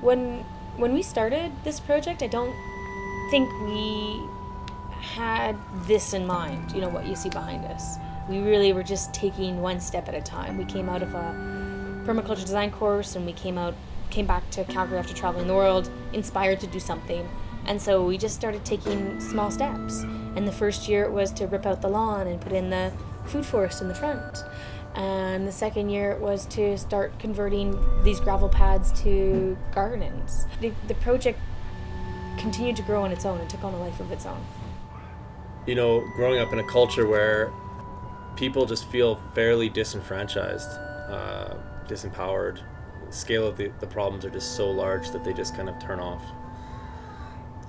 When we started this project, I don't think we had this in mind, what you see behind us. We really were just taking one step at a time. We came out of a permaculture design course, and we came back to Calgary after traveling the world, inspired to do something. And so we just started taking small steps. And the first year it was to rip out the lawn and put in the food forest in the front. And the second year it was to start converting these gravel pads to gardens. The project continued to grow on its own and took on a life of its own. Growing up in a culture where people just feel fairly disenfranchised, disempowered, the scale of the problems are just so large that they just kind of turn off.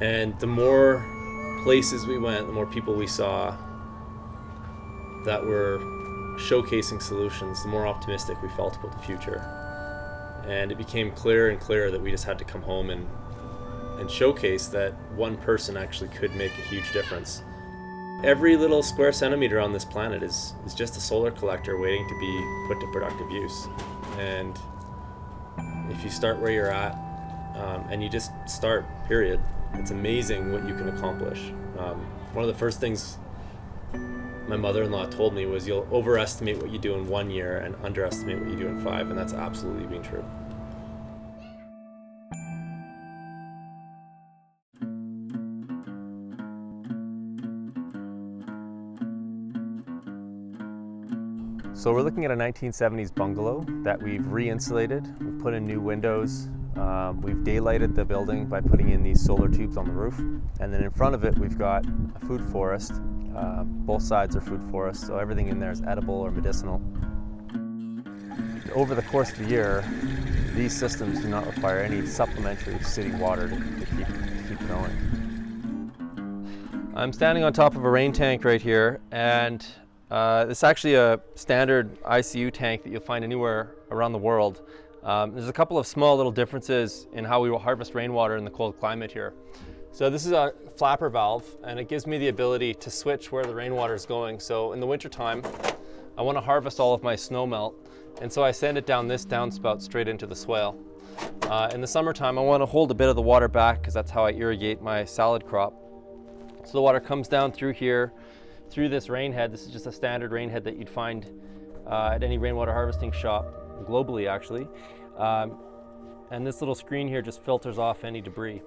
And the more places we went, the more people we saw that were showcasing solutions, the more optimistic we felt about the future. And it became clearer and clearer that we just had to come home and showcase that one person actually could make a huge difference. Every little square centimeter on this planet is just a solar collector waiting to be put to productive use. And if you start where you're at, and you just start, period, it's amazing what you can accomplish. One of the first things my mother-in-law told me was, you'll overestimate what you do in 1 year and underestimate what you do in 5, and that's absolutely been true. So we're looking at a 1970s bungalow that we've re-insulated. We've put in new windows. We've daylighted the building by putting in these solar tubes on the roof. And then in front of it, we've got a food forest. Both sides are food forests, so everything in there is edible or medicinal. Over the course of the year, these systems do not require any supplementary city water to keep going. I'm standing on top of a rain tank right here, and this is actually a standard ICU tank that you'll find anywhere around the world. There's a couple of small little differences in how we will harvest rainwater in the cold climate here. So this is a flapper valve, and it gives me the ability to switch where the rainwater is going. So in the wintertime, I want to harvest all of my snow melt, and so I send it down this downspout straight into the swale. In the summertime, I want to hold a bit of the water back because that's how I irrigate my salad crop. So the water comes down through here, through this rain head. This is just a standard rain head that you'd find at any rainwater harvesting shop, globally actually. And this little screen here just filters off any debris.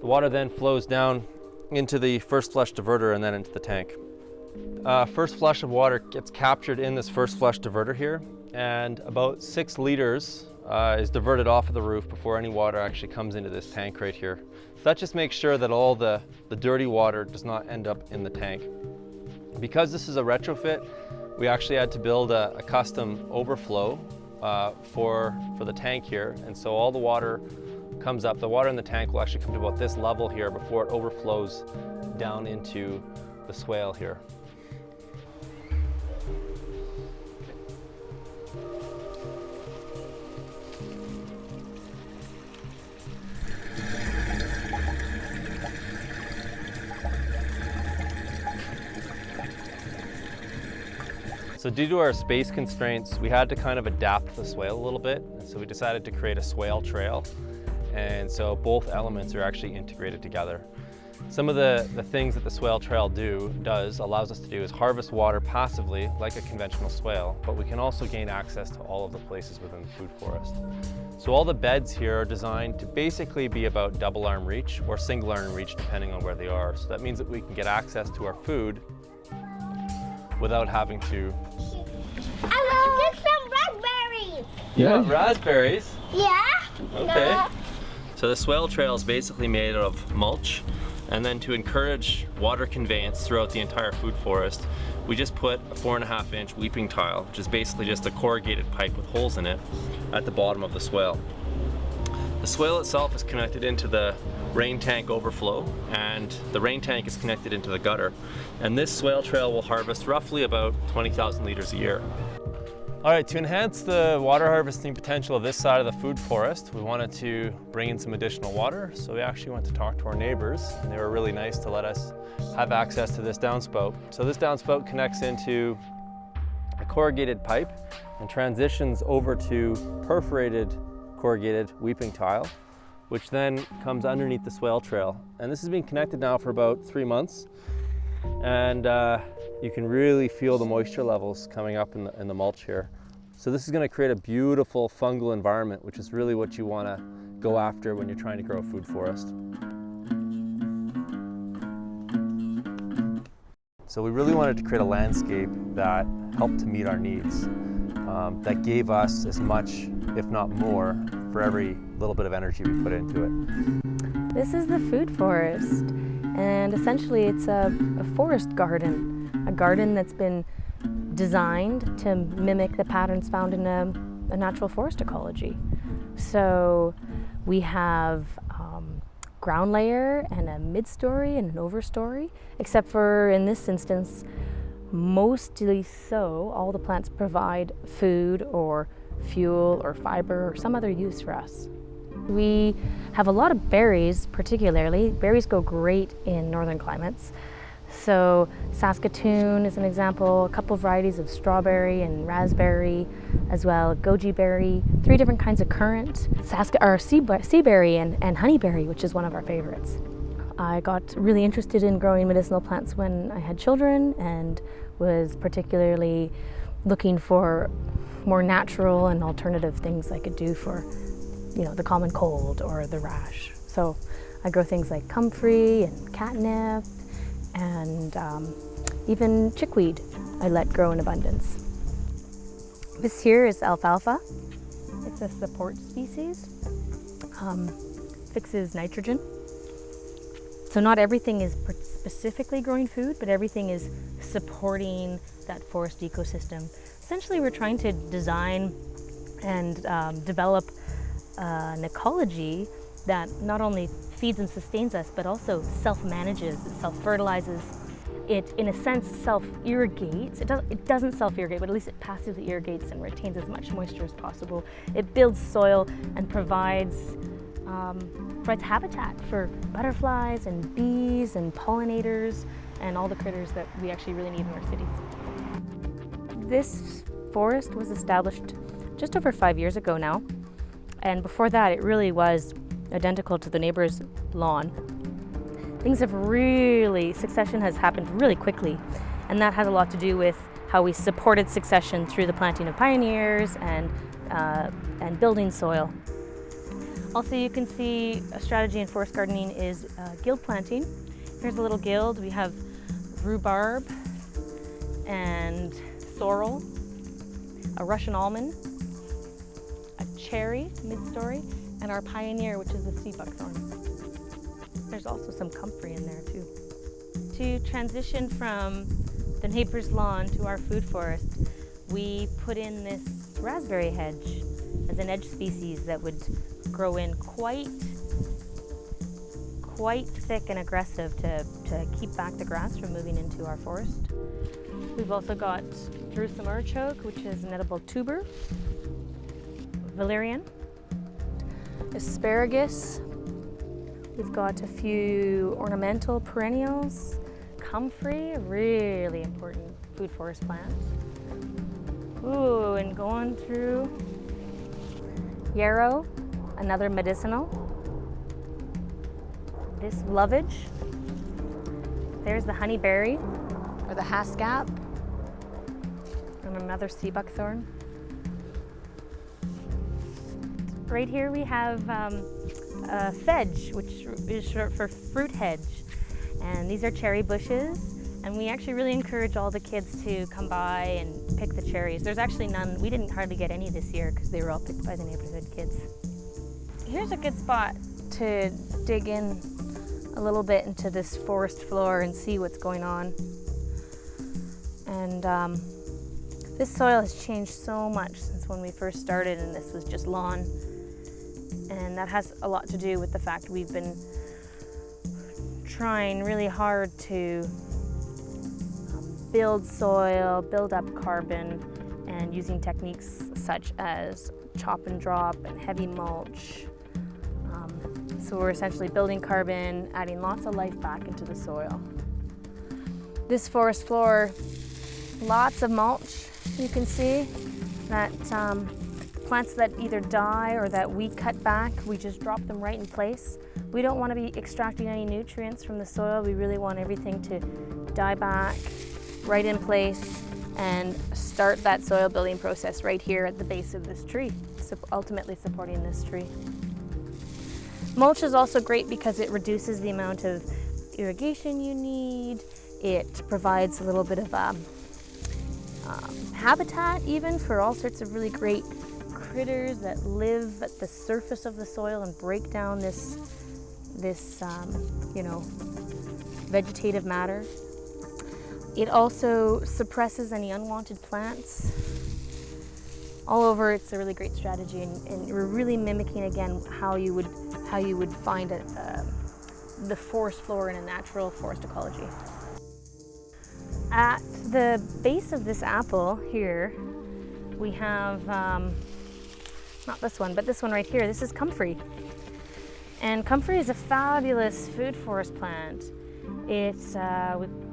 The water then flows down into the first flush diverter and then into the tank. First flush of water gets captured in this first flush diverter here, and about 6 liters is diverted off of the roof before any water actually comes into this tank right here. So that just makes sure that all the dirty water does not end up in the tank. Because this is a retrofit, we actually had to build a custom overflow for the tank here, and so all the water comes up. The water in the tank will actually come to about this level here before it overflows down into the swale here. So due to our space constraints, we had to kind of adapt the swale a little bit. And so we decided to create a swale trail. And so both elements are actually integrated together. Some of the things that the swale trail allows us to do is harvest water passively like a conventional swale, but we can also gain access to all of the places within the food forest. So all the beds here are designed to basically be about double arm reach or single arm reach depending on where they are. So that means that we can get access to our food without having to. I want to get some raspberries. You want raspberries? Yeah. Okay. No. So the swale trail is basically made out of mulch, and then to encourage water conveyance throughout the entire food forest, we just put a 4.5-inch weeping tile, which is basically just a corrugated pipe with holes in it at the bottom of the swale. The swale itself is connected into the rain tank overflow, and the rain tank is connected into the gutter. And this swale trail will harvest roughly about 20,000 liters a year. All right, to enhance the water harvesting potential of this side of the food forest, we wanted to bring in some additional water. So we actually went to talk to our neighbors, and they were really nice to let us have access to this downspout. So this downspout connects into a corrugated pipe and transitions over to perforated corrugated weeping tile. which then comes underneath the swale trail. And this has been connected now for about 3 months. And you can really feel the moisture levels coming up in the mulch here. So this is going to create a beautiful fungal environment, which is really what you want to go after when you're trying to grow a food forest. So we really wanted to create a landscape that helped to meet our needs, that gave us as much, if not more, for every little bit of energy we put into it. This is the food forest, and essentially it's a forest garden, a garden that's been designed to mimic the patterns found in a natural forest ecology. So we have ground layer and a mid-story and an overstory, except for in this instance, mostly so, all the plants provide food or fuel or fiber or some other use for us. We have a lot of berries, particularly. Berries go great in northern climates. So Saskatoon is an example, a couple of varieties of strawberry and raspberry, as well goji berry, 3 different kinds of currant, seaberry and honeyberry, which is one of our favorites. I got really interested in growing medicinal plants when I had children and was particularly looking for more natural and alternative things I could do for, the common cold or the rash. So I grow things like comfrey and catnip, and even chickweed I let grow in abundance. This here is alfalfa. It's a support species, fixes nitrogen. So not everything is specifically growing food, but everything is supporting that forest ecosystem. Essentially, we're trying to design and develop an ecology that not only feeds and sustains us, but also self-manages, it self-fertilizes. It, in a sense, self-irrigates. It doesn't self-irrigate, but at least it passively irrigates and retains as much moisture as possible. It builds soil and provides habitat for butterflies and bees and pollinators and all the critters that we actually really need in our cities. This forest was established just over 5 years ago now, and before that it really was identical to the neighbor's lawn. Succession has happened really quickly, and that has a lot to do with how we supported succession through the planting of pioneers and building soil. Also, you can see a strategy in forest gardening is guild planting. Here's a little guild. We have rhubarb and sorrel, a Russian almond, a cherry, mid-story, and our pioneer, which is a sea buckthorn. There's also some comfrey in there too. To transition from the neighbor's lawn to our food forest, we put in this raspberry hedge as an edge species that would grow in quite thick and aggressive to keep back the grass from moving into our forest. We've also got Jerusalem artichoke, which is an edible tuber, valerian, asparagus. We've got a few ornamental perennials, comfrey, a really important food forest plant. Ooh, and going through yarrow, another medicinal. This lovage. There's the honeyberry, or the haskap, and another sea buckthorn. Right here we have fedge, which is short for fruit hedge. And these are cherry bushes. And we actually really encourage all the kids to come by and pick the cherries. There's actually none, we didn't hardly get any this year because they were all picked by the neighborhood kids. Here's a good spot to dig in a little bit into this forest floor and see what's going on. And this soil has changed so much since when we first started, and this was just lawn. And that has a lot to do with the fact we've been trying really hard to build soil, build up carbon, and using techniques such as chop and drop and heavy mulch. So we're essentially building carbon, adding lots of life back into the soil. This forest floor, lots of mulch. You can see that plants that either die or that we cut back, we just drop them right in place. We don't want to be extracting any nutrients from the soil. We really want everything to die back right in place and start that soil building process right here at the base of this tree, so ultimately supporting this tree. Mulch is also great because it reduces the amount of irrigation you need. It provides a little bit of habitat even for all sorts of really great critters that live at the surface of the soil and break down this vegetative matter. It also suppresses any unwanted plants. All over, it's a really great strategy, and we're really mimicking again how you would find the forest floor in a natural forest ecology. At the base of this apple here, we have, not this one, but this one right here. This is comfrey. And comfrey is a fabulous food forest plant. It's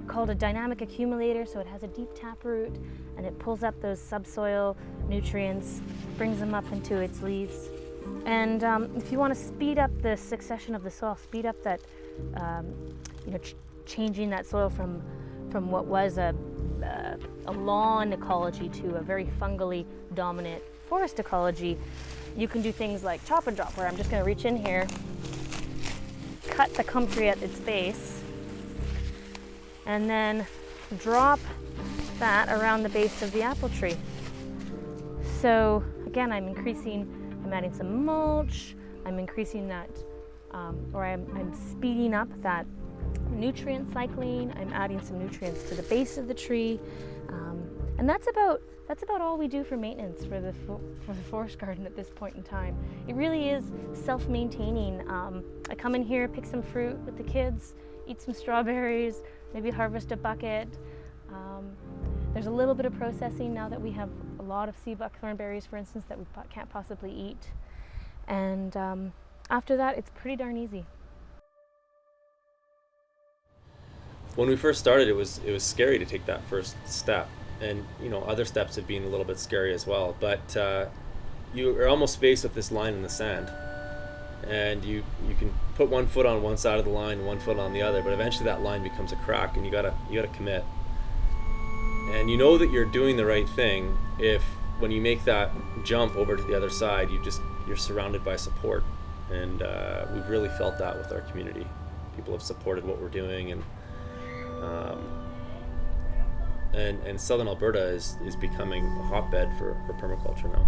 called a dynamic accumulator, so it has a deep taproot and it pulls up those subsoil nutrients, brings them up into its leaves. And if you want to speed up the succession of the soil, speed up that, changing that soil from what was a lawn ecology to a very fungally dominant forest ecology, you can do things like chop and drop, where I'm just going to reach in here, cut the comfrey at its base, and then drop that around the base of the apple tree. So again, I'm adding some mulch, I'm increasing that, I'm speeding up that nutrient cycling, I'm adding some nutrients to the base of the tree, and that's about all we do for maintenance for the forest garden at this point in time. It really is self-maintaining. I come in here, pick some fruit with the kids, eat some strawberries, maybe harvest a bucket. There's a little bit of processing now that we have a lot of sea buckthorn berries, for instance, that we can't possibly eat. And after that, it's pretty darn easy. When we first started, it was scary to take that first step, and other steps have been a little bit scary as well. But you are almost faced with this line in the sand, and you can put one foot on one side of the line, one foot on the other, but eventually that line becomes a crack, and you gotta commit. And you know that you're doing the right thing if when you make that jump over to the other side, you're surrounded by support, and we've really felt that with our community. People have supported what we're doing, and Southern Alberta is becoming a hotbed for permaculture now.